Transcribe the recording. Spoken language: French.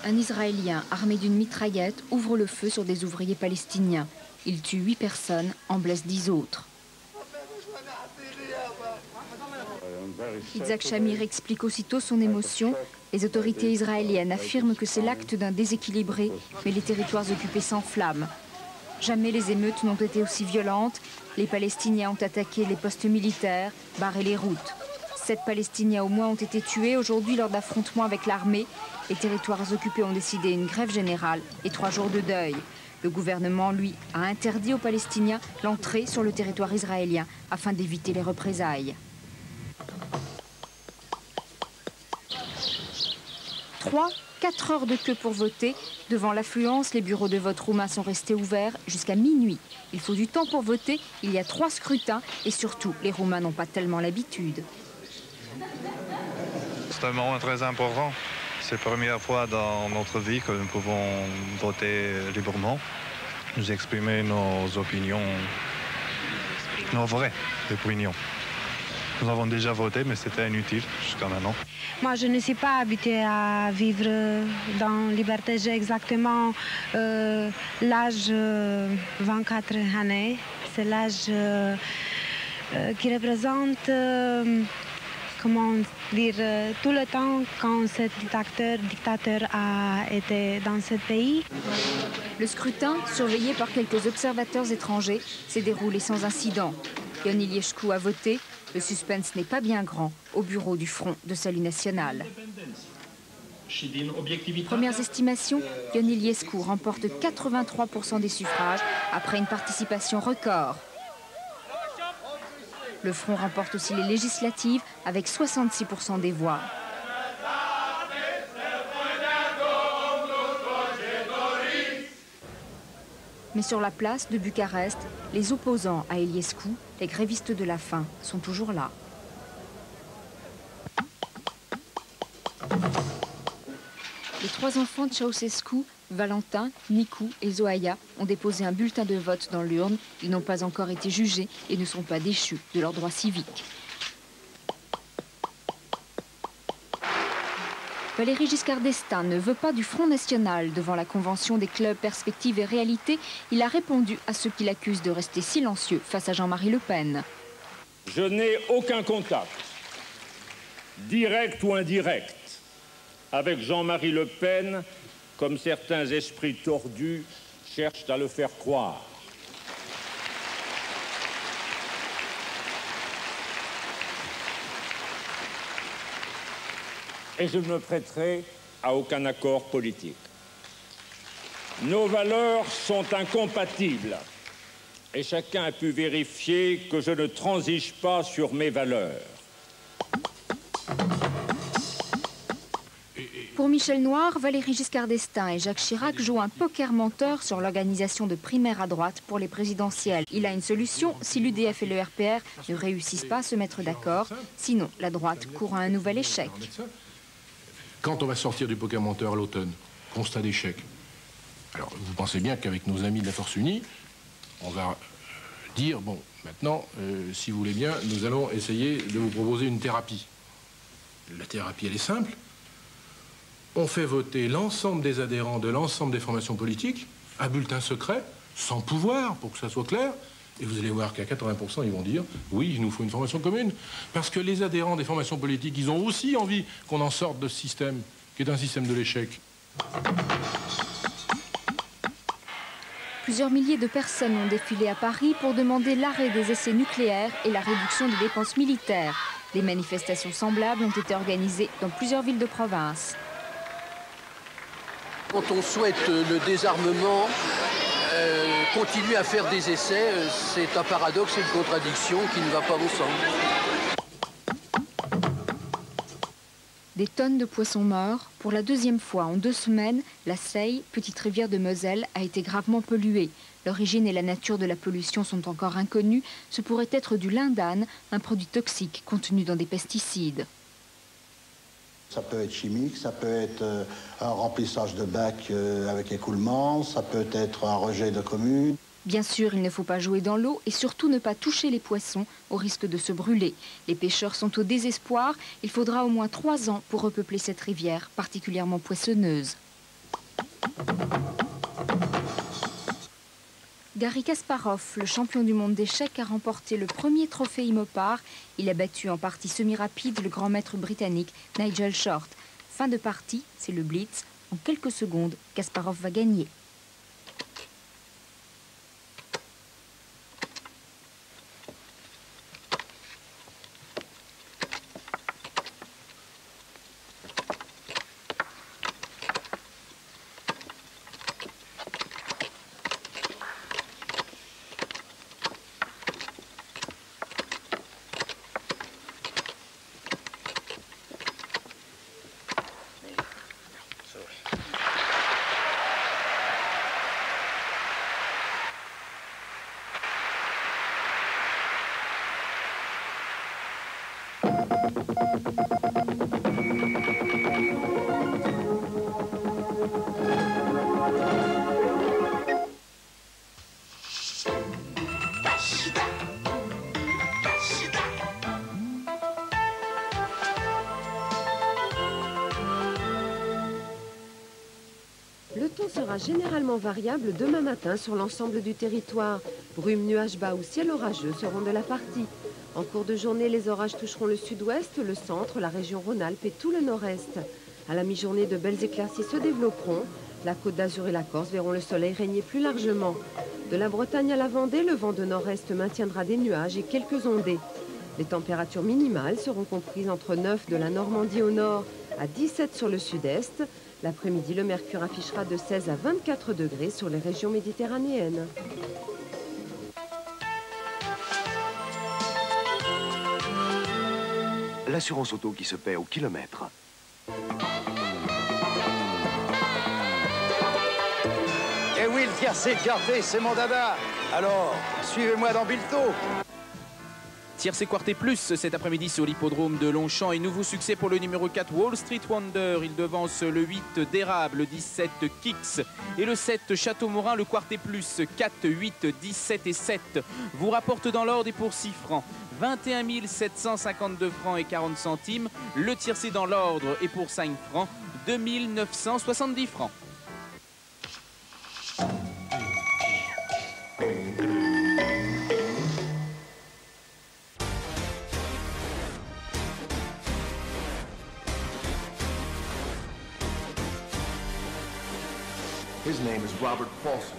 Un Israélien armé d'une mitraillette ouvre le feu sur des ouvriers palestiniens. Il tue 8 personnes, en blesse 10 autres. Yitzhak Shamir explique aussitôt son émotion. Les autorités israéliennes affirment que c'est l'acte d'un déséquilibré, mais les territoires occupés s'enflamment. Jamais les émeutes n'ont été aussi violentes. Les Palestiniens ont attaqué les postes militaires, barré les routes. 7 Palestiniens au moins ont été tués aujourd'hui lors d'affrontements avec l'armée. Les territoires occupés ont décidé une grève générale et 3 jours de deuil. Le gouvernement, lui, a interdit aux Palestiniens l'entrée sur le territoire israélien afin d'éviter les représailles. 3-4 heures de queue pour voter. Devant l'affluence, les bureaux de vote roumains sont restés ouverts jusqu'à minuit. Il faut du temps pour voter, il y a 3 scrutins et surtout, les Roumains n'ont pas tellement l'habitude. C'est un moment très important. C'est la première fois dans notre vie que nous pouvons voter librement, nous exprimer nos opinions, nos vraies opinions. Nous avons déjà voté, mais c'était inutile jusqu'à maintenant. Moi, je ne suis pas habituée à vivre dans la liberté. J'ai exactement l'âge 24 années. C'est l'âge qui représente, comment dire, tout le temps quand ce dictateur a été dans ce pays. Le scrutin, surveillé par quelques observateurs étrangers, s'est déroulé sans incident. Yoni Iliescu a voté. Le suspense n'est pas bien grand au bureau du Front de Salut National. Premières estimations, Yoni Iliescu remporte 83% des suffrages après une participation record. Le Front remporte aussi les législatives avec 66% des voix. Mais sur la place de Bucarest, les opposants à Iliescu, les grévistes de la faim, sont toujours là. Les 3 enfants de Ceausescu, Valentin, Nicu et Zoaia, ont déposé un bulletin de vote dans l'urne. Ils n'ont pas encore été jugés et ne sont pas déchus de leurs droits civiques. Valéry Giscard d'Estaing ne veut pas du Front National. Devant la convention des clubs Perspectives et Réalité, il a répondu à ceux qui l'accusent de rester silencieux face à Jean-Marie Le Pen. Je n'ai aucun contact, direct ou indirect, avec Jean-Marie Le Pen, comme certains esprits tordus cherchent à le faire croire. Et je ne me prêterai à aucun accord politique. Nos valeurs sont incompatibles et chacun a pu vérifier que je ne transige pas sur mes valeurs. Pour Michel Noir, Valéry Giscard d'Estaing et Jacques Chirac jouent un poker menteur sur l'organisation de primaires à droite pour les présidentielles. Il a une solution si l'UDF et le RPR ne réussissent pas à se mettre d'accord. Sinon, la droite court à un nouvel échec. Quand on va sortir du poker menteur à l'automne, constat d'échec. Alors, vous pensez bien qu'avec nos amis de la Force Unie, on va dire, bon, maintenant, si vous voulez bien, nous allons essayer de vous proposer une thérapie. La thérapie, elle est simple. On fait voter l'ensemble des adhérents de l'ensemble des formations politiques à bulletin secret, sans pouvoir, pour que ça soit clair. Et vous allez voir qu'à 80%, ils vont dire « oui, il nous faut une formation commune ». Parce que les adhérents des formations politiques, ils ont aussi envie qu'on en sorte de ce système, qui est un système de l'échec. Plusieurs milliers de personnes ont défilé à Paris pour demander l'arrêt des essais nucléaires et la réduction des dépenses militaires. Des manifestations semblables ont été organisées dans plusieurs villes de province. Quand on souhaite le désarmement, continuer à faire des essais, c'est un paradoxe et une contradiction qui ne va pas ensemble. Des tonnes de poissons morts. Pour la 2e fois en 2 semaines, la Seille, petite rivière de Moselle, a été gravement polluée. L'origine et la nature de la pollution sont encore inconnues. Ce pourrait être du lindane, un produit toxique contenu dans des pesticides. Ça peut être chimique, ça peut être un remplissage de bacs avec écoulement, ça peut être un rejet de communes. Bien sûr, il ne faut pas jouer dans l'eau et surtout ne pas toucher les poissons au risque de se brûler. Les pêcheurs sont au désespoir. Il faudra au moins 3 ans pour repeupler cette rivière particulièrement poissonneuse. Garry Kasparov, le champion du monde d'échecs, a remporté le premier trophée Imopar. Il a battu en partie semi-rapide le grand maître britannique Nigel Short. Fin de partie, c'est le blitz. En quelques secondes, Kasparov va gagner. Le temps sera généralement variable demain matin sur l'ensemble du territoire. Brumes, nuages bas ou ciel orageux seront de la partie. En cours de journée, les orages toucheront le sud-ouest, le centre, la région Rhône-Alpes et tout le nord-est. À la mi-journée, de belles éclaircies se développeront. La Côte d'Azur et la Corse verront le soleil régner plus largement. De la Bretagne à la Vendée, le vent de nord-est maintiendra des nuages et quelques ondées. Les températures minimales seront comprises entre 9 de la Normandie au nord à 17 sur le sud-est. L'après-midi, le mercure affichera de 16 à 24 degrés sur les régions méditerranéennes. L'assurance auto qui se paie au kilomètre. Eh oui, le tiercé quarté, c'est mon dada. Alors, suivez-moi dans Bilto. Tiercé quarté plus cet après-midi sur l'hippodrome de Longchamp et nouveau succès pour le numéro 4 Wall Street Wonder. Il devance le 8 d'Érable, le 17 Kix et le 7 Château Morin. Le quarté plus 4, 8, 17 et 7 vous rapporte dans l'ordre et pour 6 francs. 21 752 francs et 40 centimes. Le tiercé dans l'ordre et pour 5 francs. 2 970 francs. His name is Robert Paulson.